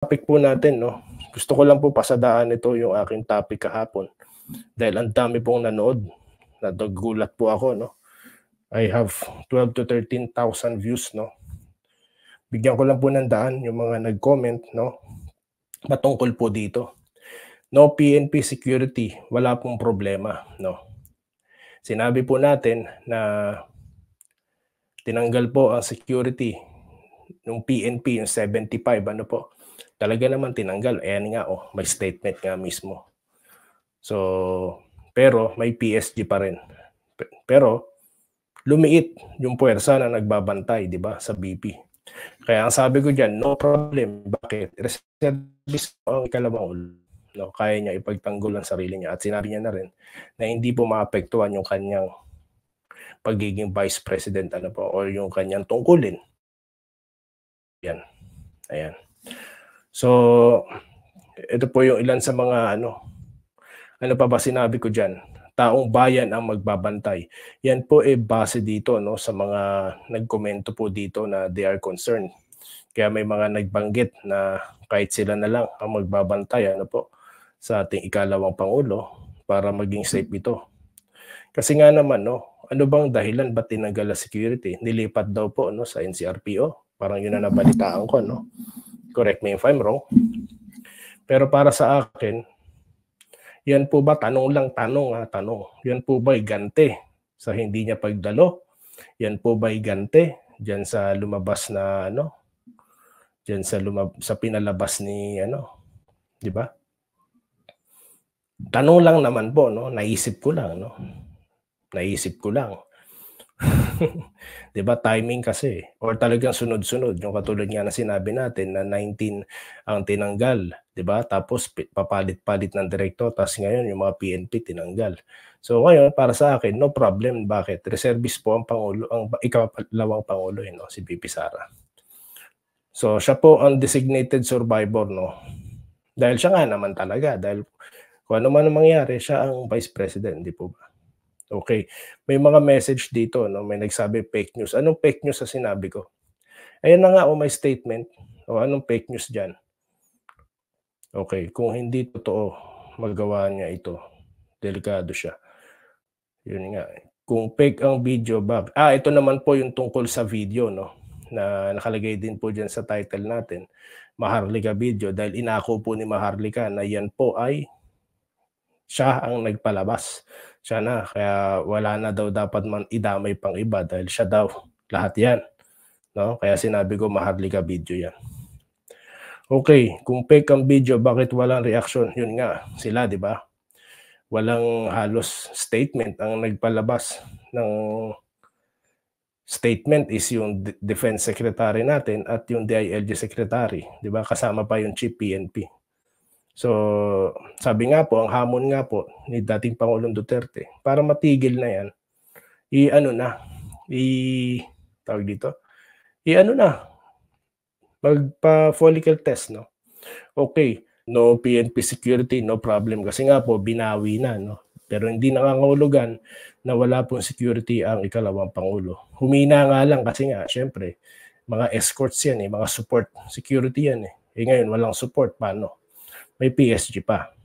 topic po natin, no? Gusto ko lang po pasadaan ito yung aking topic kahapon. Dahil ang dami pong nanood. Nagulat po ako, no? I have 12 to 13,000 views, no? Bigyan ko lang po ng daan yung mga nag-comment, no? Patungkol po dito. No PNP security, wala pong problema, no? Sinabi po natin na tinanggal po ang security ng PNP, yung 75, ano po. Talaga naman tinanggal. Ayan nga, oh, may statement nga mismo. So, pero may PSG pa rin. Pero lumiit yung puwersa na nagbabantay, di ba, sa BP. Kaya ang sabi ko diyan, no problem. Bakit? Reservist ang ikalawang ulo. No, kaya niya ipagtanggol ang sarili niya at sinabi niya na rin na hindi po maapektuhan yung kanyang pagiging vice president ano po or yung kanyang tungkulin. Yan. Ayan. So, ito po yung ilan sa mga ano pa ba sinabi ko diyan? Taong bayan ang magbabantay. Yan po base dito no sa mga nagkomento po dito na they are concerned. Kaya may mga nagbanggit na kahit sila na lang ang magbabantay ano po sa ating ikalawang pangulo para maging safe ito. Kasi nga naman no, ano bang dahilan ba't tinanggal ang security? Nilipat daw po no sa NCRPO. Parang yun na nabalitaan ko no. Correct me if I'm wrong. Pero para sa akin, yan po ba, tanong. Yan po ba'y gante sa hindi niya pagdalo? Yan po ba'y gante diyan sa lumabas na ano? Diyan sa pinalabas ni ano, 'di ba? Tanong lang naman po no, naisip ko lang. 'Di ba timing kasi or talagang sunod-sunod yung katulad nga na sinabi natin na 19 ang tinanggal, 'di ba? Tapos papalit-palit ng direktor tapos ngayon yung mga PNP tinanggal. So ngayon para sa akin no problem. Bakit? Reservist po ang pangulo, ang ikalawang pangulo no, si VP Sara. So siya po ang designated survivor no. Dahil siya nga naman talaga dahil kung ano man ang mangyari siya ang vice president, di po ba? Okay. May mga message dito, no? May nagsabi fake news. Anong fake news sa sinabi ko? Ayan na nga, may statement. O anong fake news dyan? Okay. Kung hindi totoo, magawa niya ito. Delikado siya. Yun nga. Kung fake ang video, ito naman po yung tungkol sa video, no? Na nakalagay din po dyan sa title natin. Maharlika video. Dahil inako po ni Maharlika na yan po ay siya ang nagpalabas. Siya na, kaya wala na daw dapat man idamay pang iba dahil siya daw lahat yan. No? Kaya sinabi ko Maharlika video yan. Okay, kung fake ang video, bakit walang reaction? Yun nga, sila, di ba? Walang halos statement. Ang nagpalabas ng statement is yung Defense Secretary natin at yung DILG Secretary. Di ba? Kasama pa yung Chief PNP. So, sabi nga po, ang hamon nga po ni dating Pangulong Duterte, para matigil na yan, magpa-follicle test, no? Okay, no PNP security, no problem. Kasi nga po, binawi na, no? Pero hindi nangangahulugan na wala pong security ang ikalawang Pangulo. Humina nga lang kasi nga, syempre, mga escorts yan mga support security yan ngayon, walang support, paano? May PSG pa.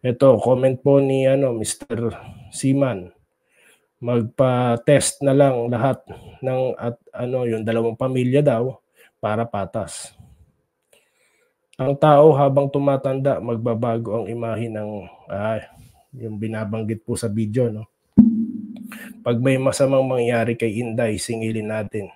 Ito, comment po ni Mr. Seaman. Magpa-test na lang lahat ng yung dalawang pamilya daw para patas. Ang tao habang tumatanda, magbabago ang imahe ng yung binabanggit po sa video, no? Pag may masamang mangyari kay Inday, singilin natin.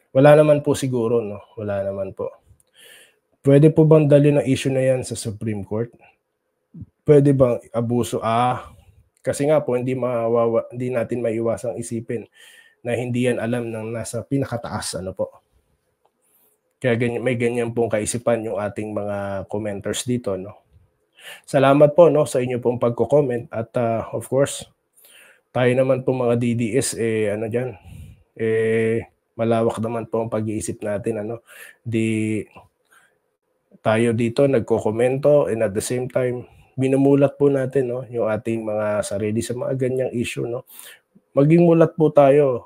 Wala naman po siguro, no? Wala naman po. Pwede po bang dalhin ang issue na yan sa Supreme Court? Pwede bang abuso? Kasi nga po, hindi natin maiwasang isipin na hindi yan alam ng nasa pinakataas. Ano po? Kaya may ganyan pong kaisipan yung ating mga commenters dito. No? Salamat po no, sa inyo pong pagko-comment. At of course, tayo naman po mga DDS, malawak naman po ang pag-iisip natin. Tayo dito nagko-komento and at the same time minumulat po natin yung ating mga sarili sa mga ganyang issue. Maging mulat po tayo,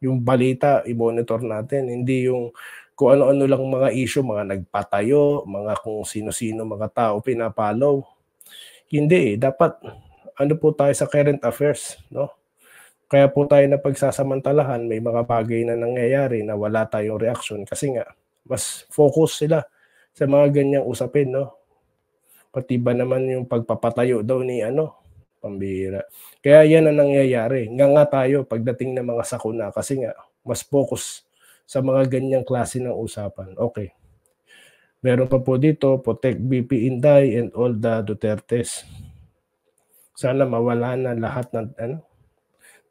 yung balita i-monitor natin, hindi yung kung ano-ano lang mga issue, mga nagpatayo, mga kung sino-sino mga tao pinapollow. Hindi, dapat ano po tayo sa current affairs, no? Kaya po tayo napagsasamantalahan, may mga bagay na nangyayari na wala tayong reaction kasi nga mas focus sila sa mga ganyang usapin, no? Pati ba naman yung pagpapatayo daw ni pambihira. Kaya yan ang nangyayari. Nga tayo pagdating ng mga sakuna kasi nga mas focus sa mga ganyang klase ng usapan. Okay. Meron pa po dito, protect BP Inday and all the Dutertes. Sana mawala na lahat ng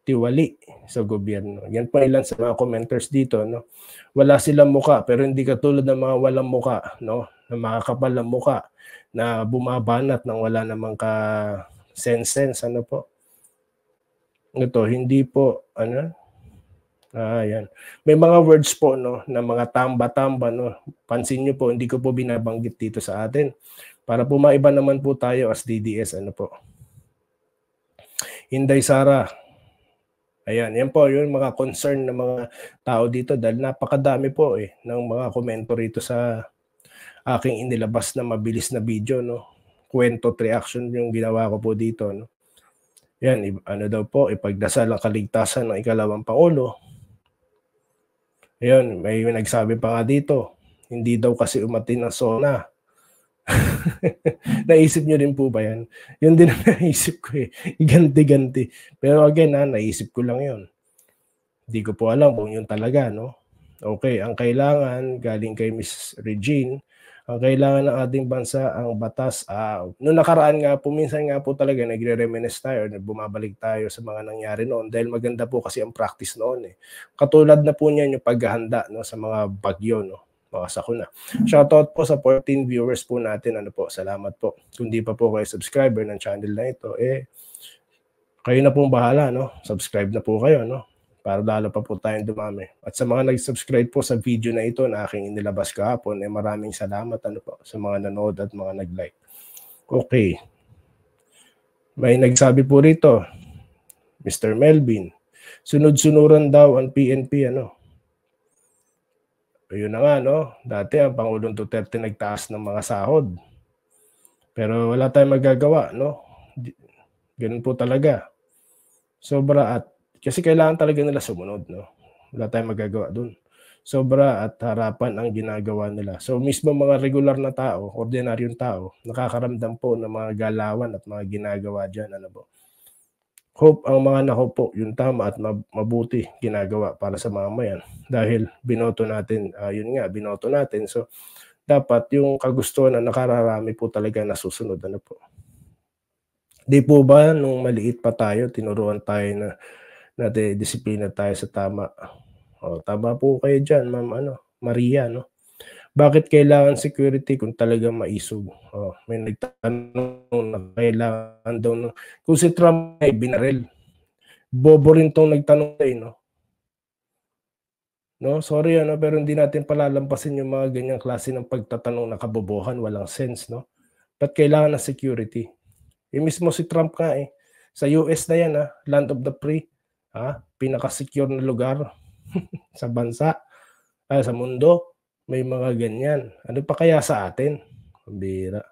tiwali sa gobyerno. Yan po ilan sa mga commenters dito, no? Wala silang muka, pero hindi katulad ng mga walang muka, no? Na makakapal ng muka na bumabanat ng wala namang sense, ano po. Ito, hindi po, yan. May mga words po, no, na mga tamba-tamba, no. Pansin niyo po, hindi ko po binabanggit dito sa atin. Para po maiba naman po tayo as DDS, ano po. Inday Sara. Ayan, yan po yung mga concern ng mga tao dito dahil napakadami po ng mga komento rito sa aking inilabas na mabilis na video, no. Kwento reaction yung ginawa ko po dito, no. Yan, daw po, ipagdasal ang kaligtasan ng ikalawang Pangulo. Ayun, may nagsabi pa nga dito, hindi daw kasi umatin ang SONA. Naisip nyo din po ba yan? Yun din ang naisip ko Iganti-ganti. Pero again, naisip ko lang yun. Hindi ko po alam kung yun talaga, no? Okay, ang kailangan, galing kay Miss Regine, ang kailangan ng ating bansa, ang batas. Noong nakaraan nga po, minsan nga po talaga, nagre-reminisce tayo, bumabalik tayo sa mga nangyari noon dahil maganda po kasi ang practice noon. Katulad na po niyan yung paghahanda, no, sa mga bagyo, no, mga sakuna. Shoutout po sa 14 viewers po natin. Salamat po. Kung di pa po kayo subscriber ng channel na ito, kayo na pong bahala, no? Subscribe na po kayo, no? Para lalo pa po tayong dumami. At sa mga nag-subscribe po sa video na ito na aking inilabas kahapon, maraming salamat sa mga nanood at mga nag-like. Okay. May nagsabi po rito, Mr. Melvin, sunod-sunuran daw ang PNP, Ayun na nga, no? Dati ang Pangulong Duterte nagtaas ng mga sahod. Pero wala tayong magagawa, no? Ganun po talaga. Sobra at kasi kailangan talaga nila sumunod, no? Wala tayong magagawa dun. Sobra at harapan ang ginagawa nila. So mismo mga regular na tao, ordinaryong tao, nakakaramdam po ng mga galawan at mga ginagawa dyan, Hope ang mga nakaupo, yung tama at mabuti ginagawa para sa mamayan. Dahil binoto natin, binoto natin. So dapat yung kagustuhan na nakararami po talaga nasusunod, Di po ba nung maliit pa tayo, tinuruan tayo na disiplina tayo sa tama. Tama po kayo dyan, Ma'am Maria, no? Bakit kailangan security kung talagang maisog? May nagtanong na kailangan daw kung si Trump ay binaril. Bobo rin tong nagtanong no? No, sorry pero hindi natin palalampasin yung mga ganyang klase ng pagtatanong na kabobohan, walang sense, no? Ba't kailangan ng security? Mismo si Trump nga sa US na yan land of the free. Pinaka-secure na lugar sa bansa, sa mundo, may mga ganyan. Ano pa kaya sa atin? Bira.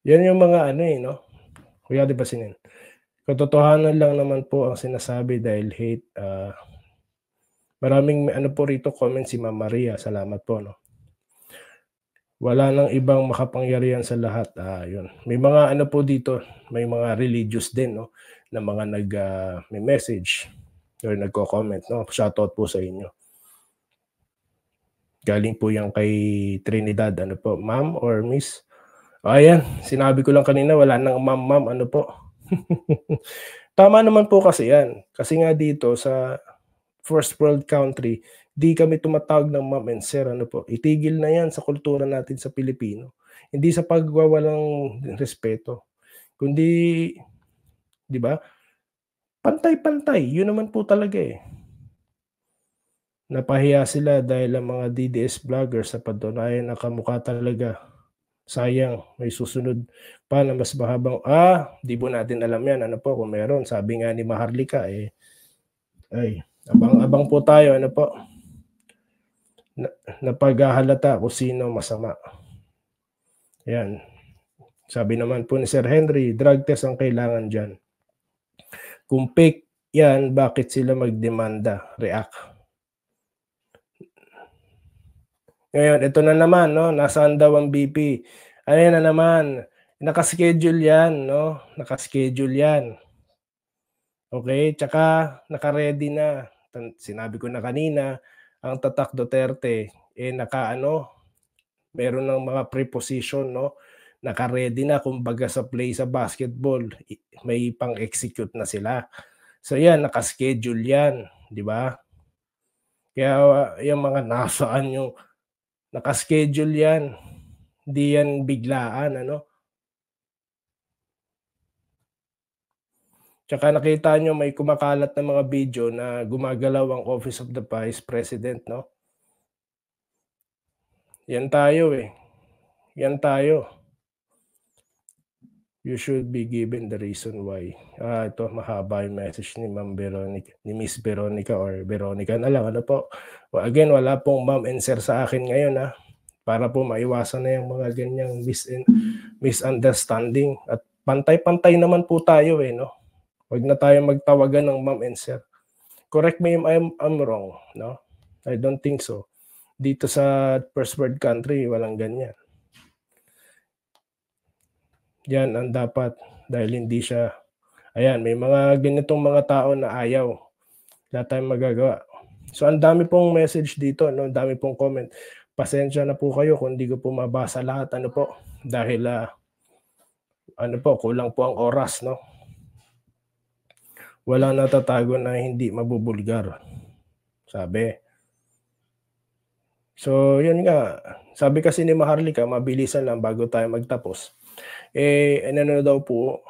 Yan yung mga no? Kuya, di ba sinin? Katotohanan lang naman po ang sinasabi dahil hate. Maraming po rito comment si Ma'am Maria. Salamat po, no? Wala nang ibang makapangyarihan sa lahat. Yun. May mga po dito, may mga religious din, no? Na mga may message or nagko-comment, no? Shoutout po sa inyo. Galing po yan kay Trinidad, po, ma'am or miss? Ayan, sinabi ko lang kanina, wala nang ma'am, po. Tama naman po kasi yan. Kasi nga dito sa first world country, di kami tumatawag ng ma'am and sir, po. Itigil na yan sa kultura natin sa Pilipino. Hindi sa pagwawalang respeto, kundi, di ba? Pantay-pantay, yun naman po talaga Napahiya sila dahil ang mga DDS vloggers sa patunayan na kamukha talaga. Sayang, may susunod pa na mas mahabang, di po natin alam yan, po, kung meron. Sabi nga ni Maharlika, ay, abang-abang po tayo, po. napaghahalata kung sino masama. Yan. Sabi naman po ni Sir Henry, drug test ang kailangan dyan. Kung fake yan, bakit sila magdemanda? React. Ngayon, ito na naman, no? Nasaan daw ang BP? Ayan na naman. Nakaschedule yan, no? Nakaschedule yan. Okay? Tsaka, naka-ready na. Sinabi ko na kanina, ang Tatak Duterte, meron ng mga preposition, no? Naka-ready na, kumbaga sa play sa basketball, may pang-execute na sila. So yan, naka-schedule yan, di ba? Kaya yung mga nasaan yung naka-schedule yan. Hindi yan biglaan, ano? Tsaka nakita nyo may kumakalat na mga video na gumagalaw ang Office of the Vice President, no? Yan tayo eh. Yan tayo. You should be given the reason why. Ito, mahaba yung message ni Ma'am Veronica, ni Miss Veronica or Veronica na lang. Ano po? Again, wala pong ma'am and sir sa akin ngayon, ha? Para po maiwasan na yung mga ganyang misunderstanding. At pantay-pantay naman po tayo eh, no? Huwag na tayo magtawagan ng ma'am and sir. Correct me if I'm wrong, no? I don't think so. Dito sa first world country, walang ganyan. Yan ang dapat dahil hindi siya, ayan, may mga ganitong mga tao na ayaw. Wala tayong magagawa. So ang dami pong message dito, no? Ang dami pong comment. Pasensya na po kayo kung hindi ko po mabasa lahat, ano po, dahil kulang po ang oras, no? Walang natatago na hindi mabubulgar, sabi. So yun nga, sabi kasi ni Maharlika, mabilisan lang bago tayo magtapos. Daw po,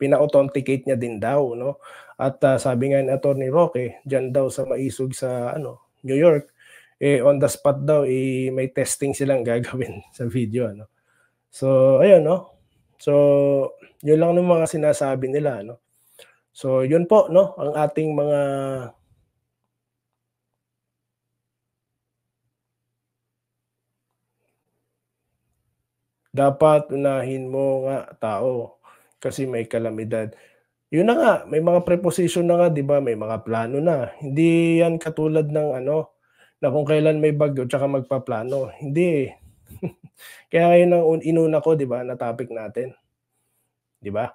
pina-authenticate niya din daw, no? At sabi nga ni Attorney Roque, dyan daw sa Maisog sa New York, on the spot daw, may testing silang gagawin sa video, no? So, ayun, no? So, yun lang ng mga sinasabi nila, no? So, yun po, no? Ang ating mga dapat unahin mo nga tao kasi may kalamidad. Yun na nga, may mga preposition na nga, di ba? May mga plano na. Hindi yan katulad ng na kung kailan may bagyo tsaka magpaplano. Hindi. Kaya yun ang inuna ko, di ba, na topic natin. Di ba?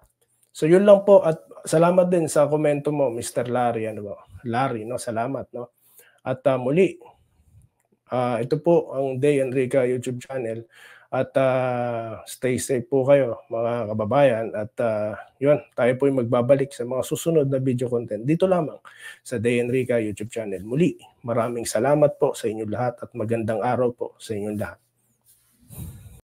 So yun lang po at salamat din sa komento mo, Mr. Larry. Larry, no? Salamat, no? At muli, ito po ang Day Enrica YouTube channel. At stay safe po kayo mga kababayan at yun, tayo po yung magbabalik sa mga susunod na video content dito lamang sa Day Enrica YouTube channel. Muli, maraming salamat po sa inyong lahat at magandang araw po sa inyong lahat.